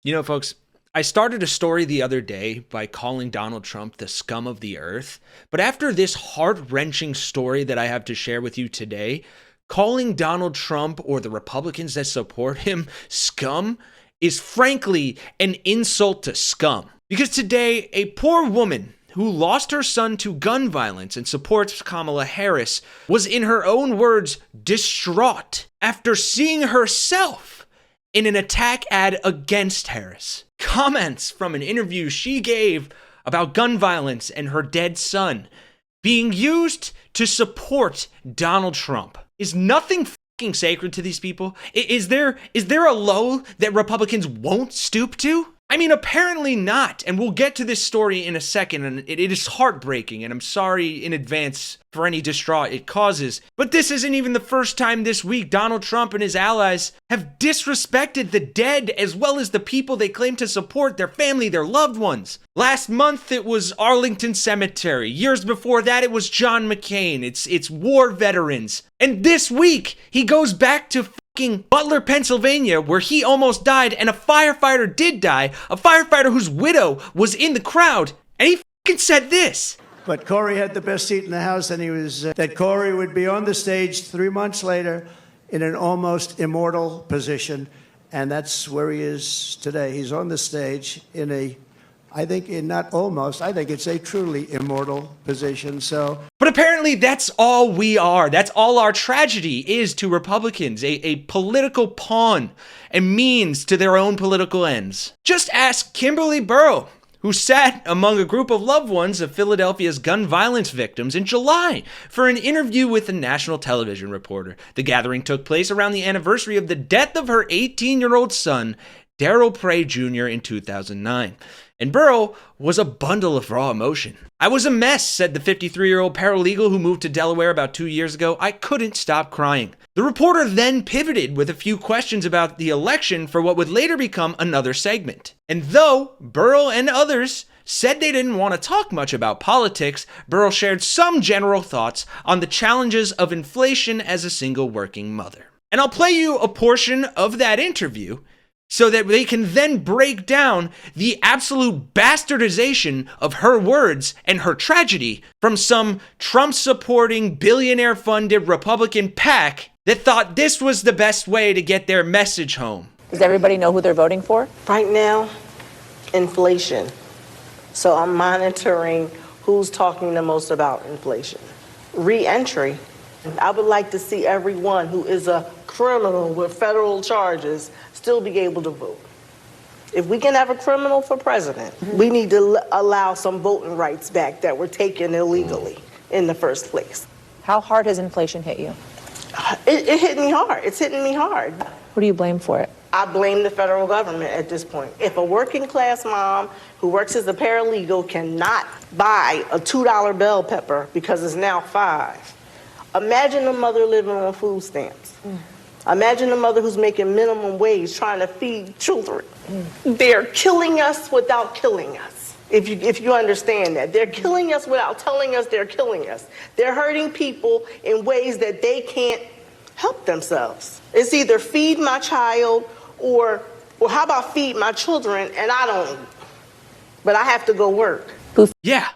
You know, folks, I started a story the other day by calling Donald Trump the scum of the earth. But after this heart-wrenching story that I have to share with you today, calling Donald Trump or the Republicans that support him scum is frankly an insult to scum. Because today, a poor woman who lost her son to gun violence and supports Kamala Harris was, in her own words, distraught after seeing herself in an attack ad against Harris. Comments from an interview she gave about gun violence and her dead son being used to support Donald Trump. Is nothing fucking sacred to these people? Is there a low that Republicans won't stoop to? I mean, apparently not. And we'll get to this story in a second, and it is heartbreaking, and I'm sorry in advance for any distraught it causes. But this isn't even the first time this week Donald Trump and his allies have disrespected the dead as well as the people they claim to support, their family, their loved ones. Last month it was Arlington Cemetery. Years before that it was John McCain. It's war veterans. And this week he goes back to Butler, Pennsylvania, where he almost died and a firefighter did die, a firefighter whose widow was in the crowd, and he fucking said this. But Corey had the best seat in the House, and he was that Corey would be on the stage 3 months later in an almost immortal position, and that's where he is today. He's on the stage in a, I think it's a truly immortal position. But apparently that's all we are. That's all our tragedy is to Republicans, a political pawn, a means to their own political ends. Just ask Kimberly Burrell, who sat among a group of loved ones of Philadelphia's gun violence victims in July for an interview with a national television reporter. The gathering took place around the anniversary of the death of her 18-year-old son, Darrell Prey Jr. in 2009. And Burrell was a bundle of raw emotion. "I was a mess," said the 53-year-old paralegal who moved to Delaware about 2 years ago. "I couldn't stop crying." The reporter then pivoted with a few questions about the election for what would later become another segment. And though Burrell and others said they didn't want to talk much about politics, Burrell shared some general thoughts on the challenges of inflation as a single working mother. And I'll play you a portion of that interview so that they can then break down the absolute bastardization of her words and her tragedy from some Trump-supporting, billionaire-funded Republican PAC that thought this was the best way to get their message home. Does everybody know who they're voting for? Right now, inflation. So I'm monitoring who's talking the most about inflation. Re-entry. I would like to see everyone who is a criminal with federal charges still be able to vote. If we can have a criminal for president, we need to allow some voting rights back that were taken illegally in the first place. How hard has inflation hit you? It hit me hard. It's hitting me hard. Who do you blame for it? I blame the federal government at this point. If a working class mom who works as a paralegal cannot buy a $2 bell pepper because it's now $5, imagine a mother living on food stamps. Imagine a mother who's making minimum wage trying to feed children. They're killing us without killing us. If you understand that. They're killing us without telling us they're killing us. They're hurting people in ways that they can't help themselves. It's either feed my child or how about feed my children and I don't eat. But I have to go work. Yeah.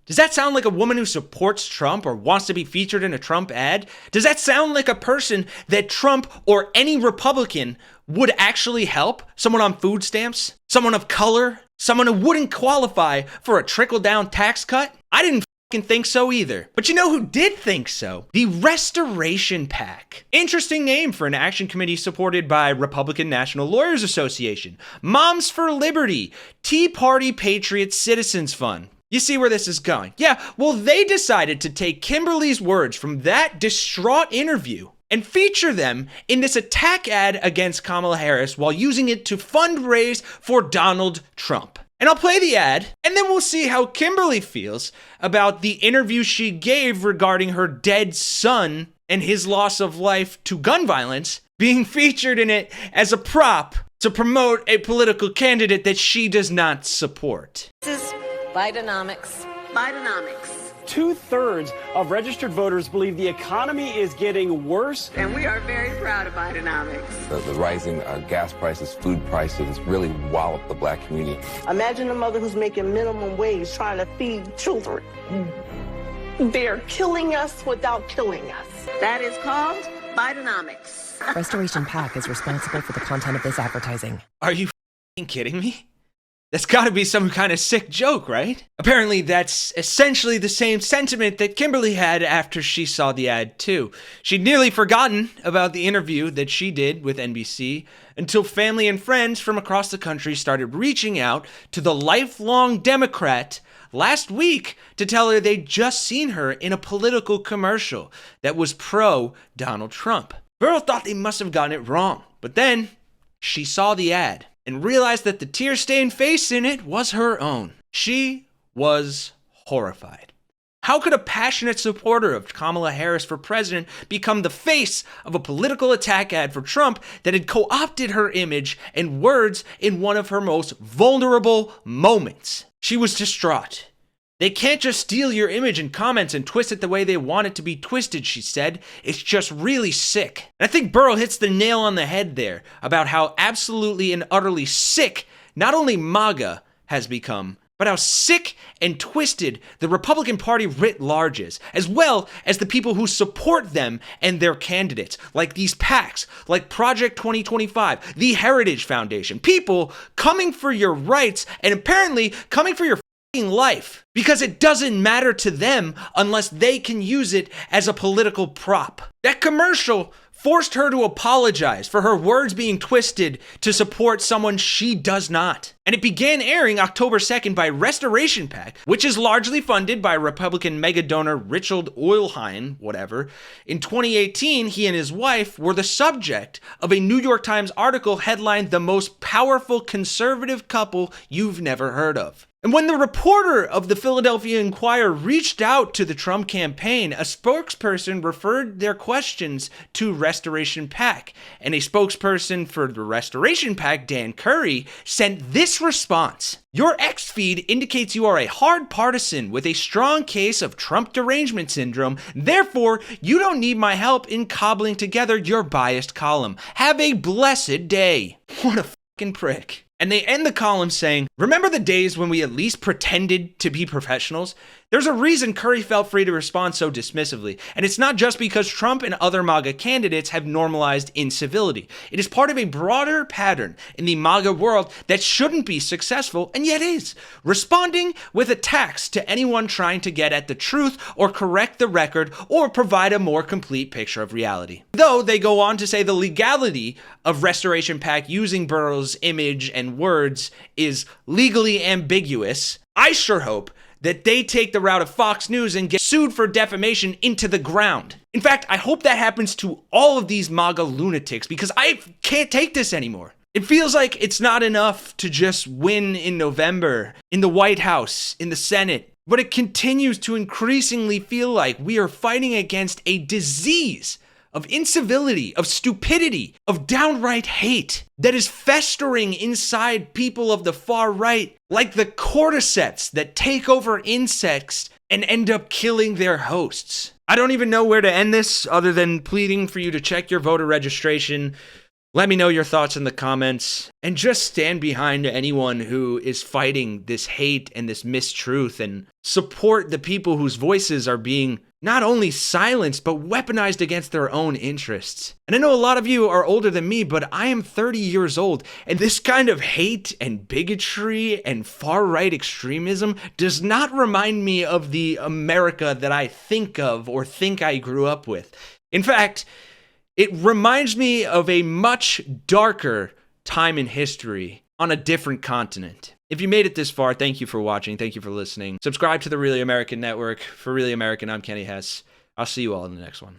Does that sound like a woman who supports Trump or wants to be featured in a Trump ad? Does that sound like a person that Trump or any Republican would actually help? Someone on food stamps? Someone of color? Someone who wouldn't qualify for a trickle-down tax cut? I didn't fucking think so either. But you know who did think so? The Restoration PAC. Interesting name for an action committee supported by Republican National Lawyers Association, Moms for Liberty, Tea Party Patriot Citizens Fund. You see where this is going? Yeah, well, they decided to take Kimberly's words from that distraught interview and feature them in this attack ad against Kamala Harris while using it to fundraise for Donald Trump. And I'll play the ad, and then we'll see how Kimberly feels about the interview she gave regarding her dead son and his loss of life to gun violence being featured in it as a prop to promote a political candidate that she does not support. This is Bidenomics. Bidenomics. 2/3 of registered voters believe the economy is getting worse. And we are very proud of Bidenomics. The rising gas prices, food prices really wallop the black community. Imagine a mother who's making minimum wage trying to feed children. They're killing us without killing us. That is called Bidenomics. Restoration PAC is responsible for the content of this advertising. Are you f***ing kidding me? That's gotta be some kind of sick joke, right? Apparently, that's essentially the same sentiment that Kimberly had after she saw the ad, too. She'd nearly forgotten about the interview that she did with NBC until family and friends from across the country started reaching out to the lifelong Democrat last week to tell her they'd just seen her in a political commercial that was pro-Donald Trump. Burrell thought they must have gotten it wrong, but then she saw the ad and realized that the tear-stained face in it was her own. She was horrified. How could a passionate supporter of Kamala Harris for president become the face of a political attack ad for Trump that had co-opted her image and words in one of her most vulnerable moments? She was distraught. They can't just steal your image and comments and twist it the way they want it to be twisted, she said. It's just really sick. And I think Burrell hits the nail on the head there about how absolutely and utterly sick not only MAGA has become, but how sick and twisted the Republican Party writ large is, as well as the people who support them and their candidates, like these PACs, like Project 2025, the Heritage Foundation, people coming for your rights and apparently coming for your life, because it doesn't matter to them unless they can use it as a political prop. That commercial forced her to apologize for her words being twisted to support someone she does not. And it began airing October 2nd by Restoration PAC, which is largely funded by Republican mega donor Richard Oilheim, whatever. In 2018, he and his wife were the subject of a New York Times article headlined "The Most Powerful Conservative Couple You've Never Heard of." And when the reporter of the Philadelphia Inquirer reached out to the Trump campaign, a spokesperson referred their questions to Restoration PAC. And a spokesperson for the Restoration PAC, Dan Curry, sent this response. Your X feed indicates you are a hard partisan with a strong case of Trump derangement syndrome. Therefore, you don't need my help in cobbling together your biased column. Have a blessed day. What a fucking prick. And they end the column saying, remember the days when we at least pretended to be professionals? There's a reason Curry felt free to respond so dismissively. And it's not just because Trump and other MAGA candidates have normalized incivility. It is part of a broader pattern in the MAGA world that shouldn't be successful, and yet is. Responding with attacks to anyone trying to get at the truth or correct the record or provide a more complete picture of reality. Though they go on to say the legality of Restoration PAC using Burrell's image and words is legally ambiguous, I sure hope that they take the route of Fox News and get sued for defamation into the ground. In fact, I hope that happens to all of these MAGA lunatics because I can't take this anymore. It feels like it's not enough to just win in November, in the White House, in the Senate, but it continues to increasingly feel like we are fighting against a disease of incivility, of stupidity, of downright hate that is festering inside people of the far right, like the cordyceps that take over insects and end up killing their hosts. I don't even know where to end this other than pleading for you to check your voter registration. Let me know your thoughts in the comments, and just stand behind anyone who is fighting this hate and this mistruth, and support the people whose voices are being not only silenced, but weaponized against their own interests. And I know a lot of you are older than me, but I am 30 years old, and this kind of hate and bigotry and far-right extremism does not remind me of the America that I think of or think I grew up with. In fact, it reminds me of a much darker time in history on a different continent. If you made it this far, thank you for watching. Thank you for listening. Subscribe to the Really American Network. For Really American, I'm Kenny Hesse. I'll see you all in the next one.